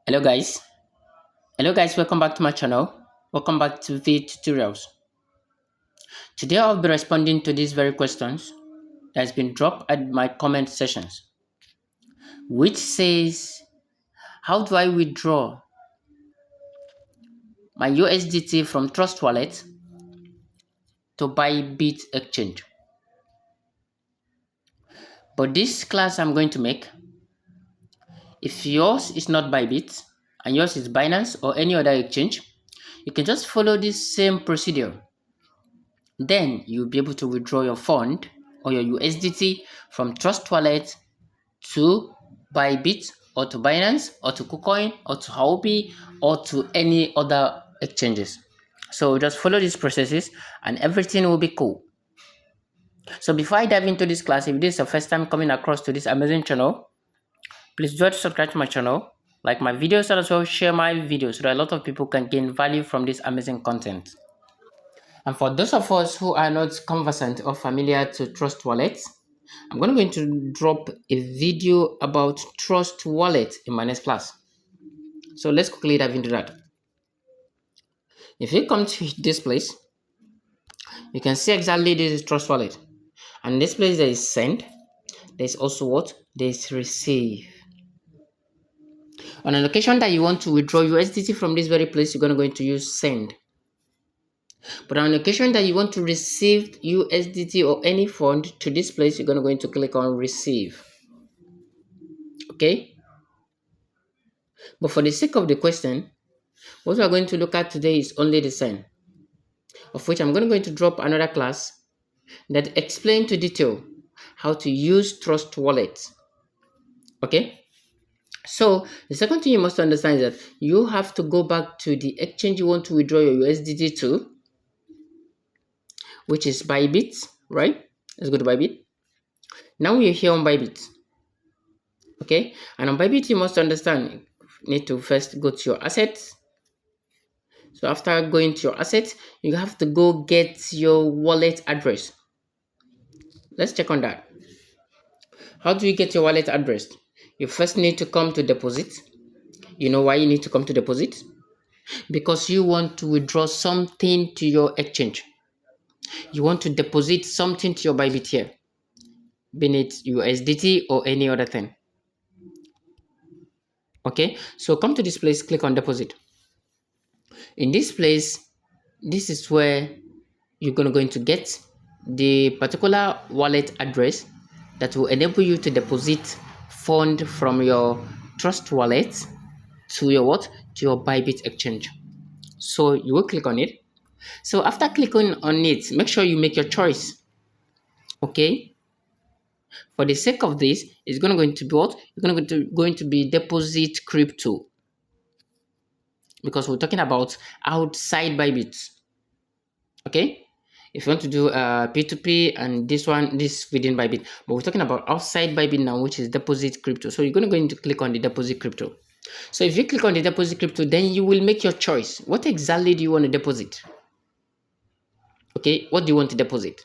Hello guys. Welcome back to my channel. Welcome back to the tutorials. Today I'll be responding to these very questions that has been dropped at my comment sessions, which says, how do I withdraw my USDT from Trust Wallet to Bybit exchange? But this class I'm going to make, if yours is not Bybit and yours is Binance or any other exchange, you can just follow this same procedure. Then you'll be able to withdraw your fund or your USDT from Trust Wallet to Bybit or to Binance or to KuCoin or to Huobi or to any other exchanges. So just follow these processes and everything will be cool. So before I dive into this class, if this is your first time coming across to this amazing channel, please do subscribe to my channel, like my videos, and also share my videos so that a lot of people can gain value from this amazing content. And for those of us who are not conversant or familiar to Trust Wallet, I'm going to drop a video about Trust Wallet in my next class. So let's quickly dive into that. If you come to this place, you can see exactly this is Trust Wallet. And in this place there is send. There's also what? There's receive. On an occasion that you want to withdraw USDT from this very place, you're going to use send. But on an occasion that you want to receive USDT or any fund to this place, you're going to click on receive. Okay? But for the sake of the question, what we are going to look at today is only the send, of which I'm going to drop another class that explain to detail how to use Trust Wallet. Okay? So the second thing you must understand is that you have to go back to the exchange you want to withdraw your USDT to, which is Bybit, right? Let's go to Bybit. Now we're here on Bybit. Okay, and on Bybit you must understand you need to first go to your assets. So after going to your assets, you have to go get your wallet address. Let's check on that. How do you get your wallet address? You first need to come to deposit. You know why you need to come to deposit? Because you want to withdraw something to your exchange. You want to deposit something to your Bybit here, be it USDT or any other thing. Okay, so come to this place, click on deposit. In this place, this is where you're going to get the particular wallet address that will enable you to deposit fund from your Trust Wallet to your what? To your Bybit exchange. So you will click on it. So after clicking on it, make sure you make your choice. Okay. For the sake of this, it's going to be what? It's going to be deposit crypto, because we're talking about outside Bybit. Okay. If you want to do P2P and this within Bybit, but we're talking about outside Bybit now, which is deposit crypto. So you're going to click on the deposit crypto. So if you click on the deposit crypto, then you will make your choice. What exactly do you want to deposit? Okay, what do you want to deposit?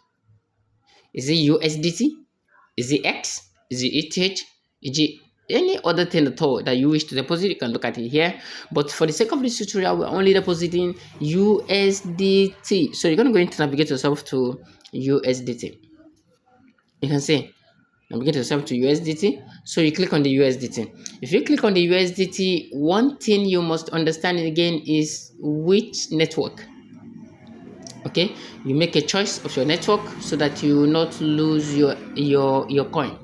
Is it USDT? Is it X? Is it ETH? Is it any other thing at all that you wish to deposit? You can look at it here. But for the sake of this tutorial, we're only depositing USDT. So you're going to navigate yourself to USDT. You can see, navigate yourself to USDT. So you click on the USDT. If you click on the USDT, one thing you must understand again is which network. Okay, you make a choice of your network so that you will not lose your coin.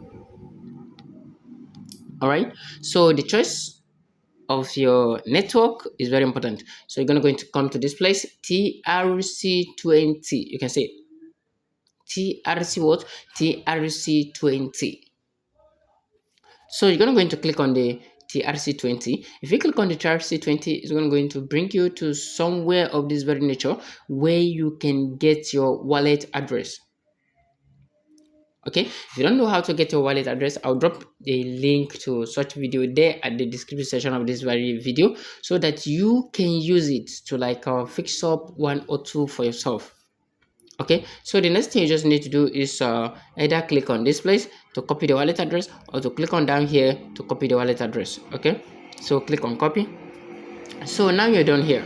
All right, so the choice of your network is very important. So you're going to come to this place, TRC20. You can say TRC what? TRC20. So you're going to click on the TRC20. If you click on the TRC20, it's going to bring you to somewhere of this very nature where you can get your wallet address. Okay, if you don't know how to get your wallet address, I'll drop a link to such video there at the description section of this very video so that you can use it to like fix up one or two for yourself. Okay, so the next thing you just need to do is either click on this place to copy the wallet address or to click on down here to copy the wallet address. Okay, So click on copy. So now you're done here.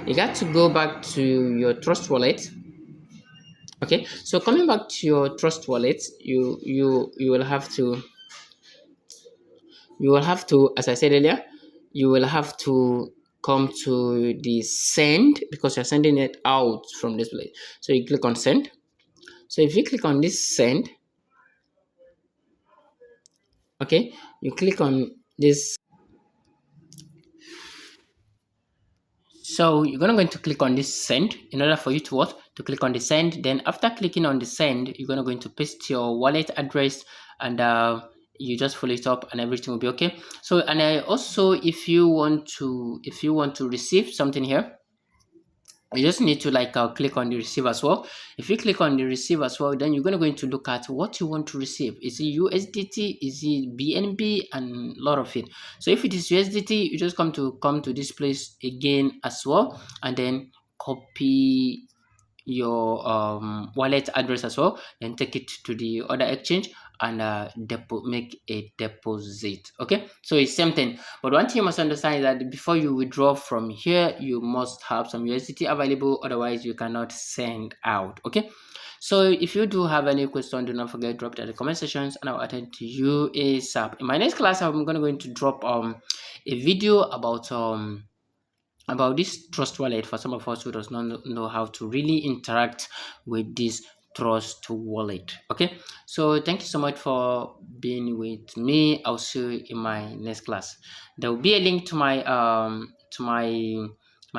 You got to go back to your Trust Wallet. Okay, so coming back to your Trust Wallet, you will have to, as I said earlier, you will have to come to the send, because you're sending it out from this place. So you click on send. So if you click on this send, okay, you click on this. So you're going to click on this send in order for you to what? To click on the send. Then after clicking on the send, you're going to paste your wallet address, and you just follow it up and everything will be okay. So, and I also, if you want to receive something here, you just need to like click on the receive as well. If you click on the receive as well, then you're going to look at what you want to receive. Is it USDT? Is it BNB? And a lot of it. So if it is USDT, you just come to this place again as well, and then copy your wallet address as well, then take it to the other exchange and make a deposit. Okay, so it's same thing, but one thing you must understand is that before you withdraw from here, you must have some USDT available, otherwise you cannot send out. Okay, so if you do have any question, do not forget, drop it at the comment sections and I'll attend to you ASAP. In my next class, I'm going to drop a video about this Trust Wallet for some of us who does not know how to really interact with this Trust Wallet. Okay, so thank you so much for being with me. I'll see you in my next class. There will be a link to my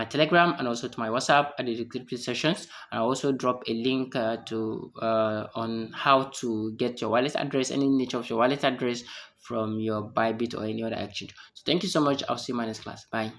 Telegram and also to my WhatsApp at the description sessions. I also drop a link to on how to get your wallet address, any nature of your wallet address from your Bybit or any other exchange. So thank you so much. I'll see you in my next class. Bye.